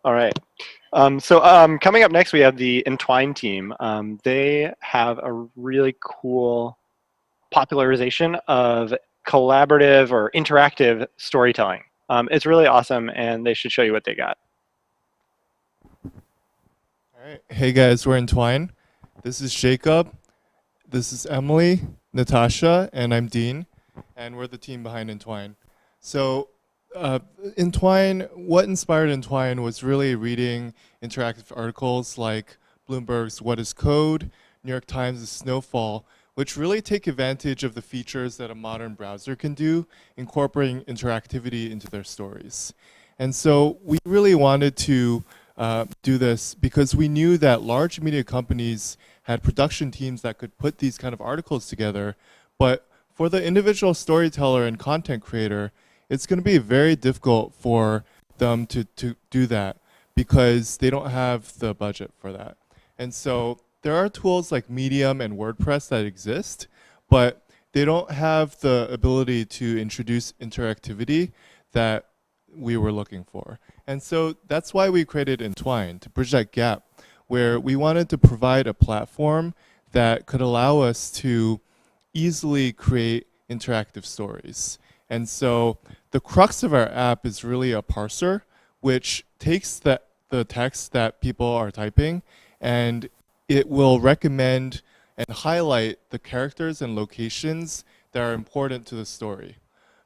All right. Coming up next, we have the Entwine team. They have a really cool popularization of collaborative or interactive storytelling. It's really awesome, and they should show you what they got. All right. Hey guys, we're Entwine. This is Jacob. This is Emily, Natasha, and I'm Dean. And we're the team behind Entwine. So, Entwine, what inspired Entwine was really reading interactive articles like Bloomberg's What is Code, New York Times' Snowfall, which really take advantage of the features that a modern browser can do, incorporating interactivity into their stories. And so we really wanted to do this because we knew that large media companies had production teams that could put these kind of articles together, but for the individual storyteller and content creator, it's going to be very difficult for them to do that because they don't have the budget for that. And so there are tools like Medium and WordPress that exist, but they don't have the ability to introduce interactivity that we were looking for. And so that's why we created Entwine, to bridge that gap, where we wanted to provide a platform that could allow us to easily create interactive stories. And so the crux of our app is really a parser, which takes the text that people are typing, and it will recommend and highlight the characters and locations that are important to the story.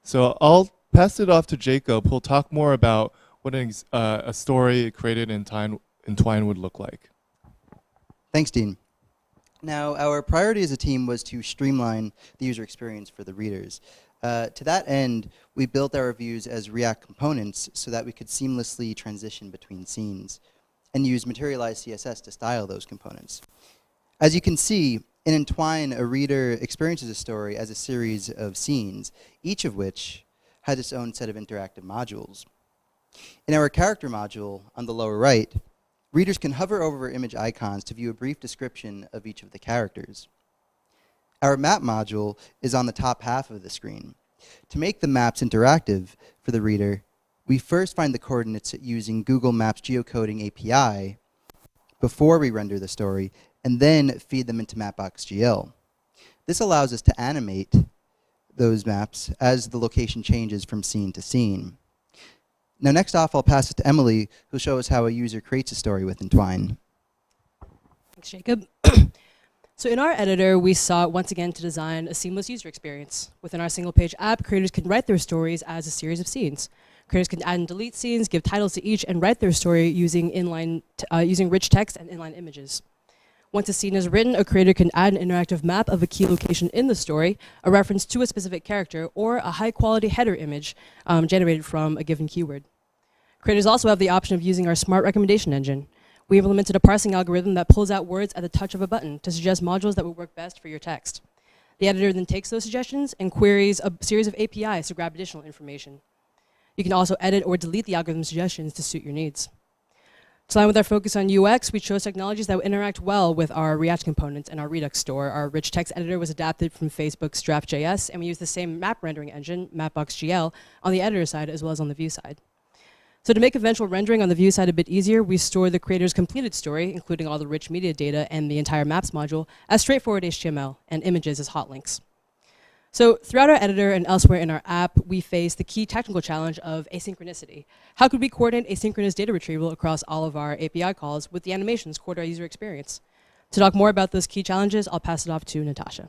So I'll pass it off to Jacob, who'll talk more about what a story created in Entwine would look like. Thanks, Dean. Now, our priority as a team was to streamline the user experience for the readers. To that end, we built our reviews as React components so that we could seamlessly transition between scenes and use materialized CSS to style those components. As you can see, in Entwine, a reader experiences a story as a series of scenes, each of which has its own set of interactive modules. In our character module on the lower right, readers can hover over image icons to view a brief description of each of the characters. Our map module is on the top half of the screen. To make the maps interactive for the reader, we first find the coordinates using Google Maps geocoding API before we render the story, and then feed them into Mapbox.gl. This allows us to animate those maps as the location changes from scene to scene. Now, next off, I'll pass it to Emily, who'll show us how a user creates a story with Entwine. Thanks, Jacob. So in our editor, we sought once again to design a seamless user experience. Within our single-page app, creators can write their stories as a series of scenes. Creators can add and delete scenes, give titles to each, and write their story using using rich text and inline images. Once a scene is written, a creator can add an interactive map of a key location in the story, a reference to a specific character, or a high-quality header image generated from a given keyword. Creators also have the option of using our smart recommendation engine. We implemented a parsing algorithm that pulls out words at the touch of a button to suggest modules that would work best for your text. The editor then takes those suggestions and queries a series of APIs to grab additional information. You can also edit or delete the algorithm suggestions to suit your needs. To align with our focus on UX, we chose technologies that would interact well with our React components and our Redux store. Our rich text editor was adapted from Facebook's Draft.js, and we used the same map rendering engine, Mapbox.gl, on the editor side as well as on the view side. So to make eventual rendering on the view side a bit easier, we store the creator's completed story, including all the rich media data and the entire maps module, as straightforward HTML and images as hot links. So throughout our editor and elsewhere in our app, we face the key technical challenge of asynchronicity. How could we coordinate asynchronous data retrieval across all of our API calls with the animations core to our user experience? To talk more about those key challenges, I'll pass it off to Natasha.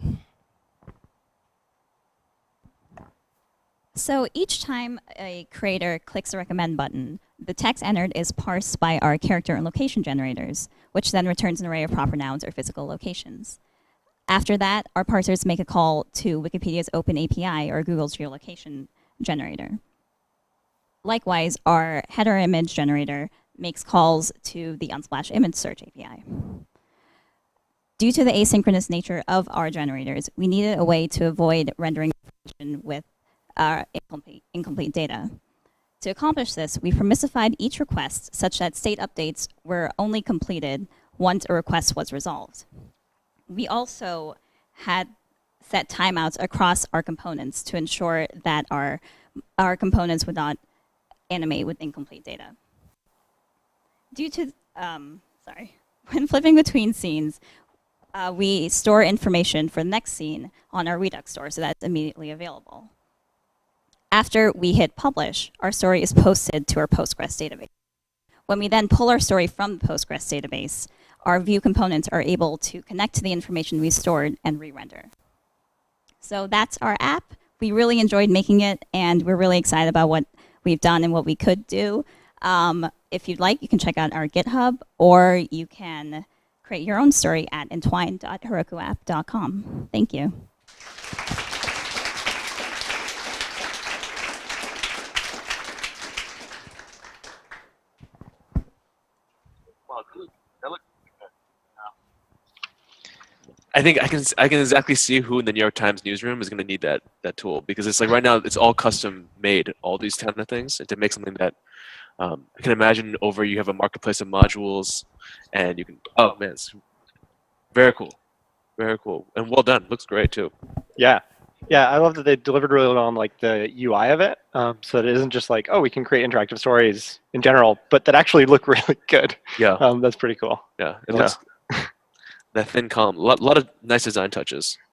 So each time a creator clicks the recommend button, the text entered is parsed by our character and location generators, which then returns an array of proper nouns or physical locations. After that, our parsers make a call to Wikipedia's Open API or Google's geolocation generator. Likewise, our header image generator makes calls to the Unsplash image search API. Due to the asynchronous nature of our generators, we needed a way to avoid rendering information with incomplete data. To accomplish this, we permissified each request such that state updates were only completed once a request was resolved. We also had set timeouts across our components to ensure that our components would not animate with incomplete data. Due to, when flipping between scenes, we store information for the next scene on our Redux store, so that's immediately available. After we hit publish, our story is posted to our Postgres database. When we then pull our story from the Postgres database, our Vue components are able to connect to the information we stored and re-render. So that's our app. We really enjoyed making it, and we're really excited about what we've done and what we could do. If you'd like, you can check out our GitHub, or you can create your own story at entwine.herokuapp.com. Thank you. I think I can exactly see who in the New York Times newsroom is going to need that tool, because it's like right now it's all custom made, all these kind of things, and to make something that I can imagine over, you have a marketplace of modules, and you can, oh man, it's very cool, and well done. Looks great too. Yeah. Yeah, I love that they delivered really well on like the UI of it, so that it isn't just like, oh, we can create interactive stories in general, but that actually look really good. Yeah. That's pretty cool. Yeah, it looks that thin column, a lot of nice design touches.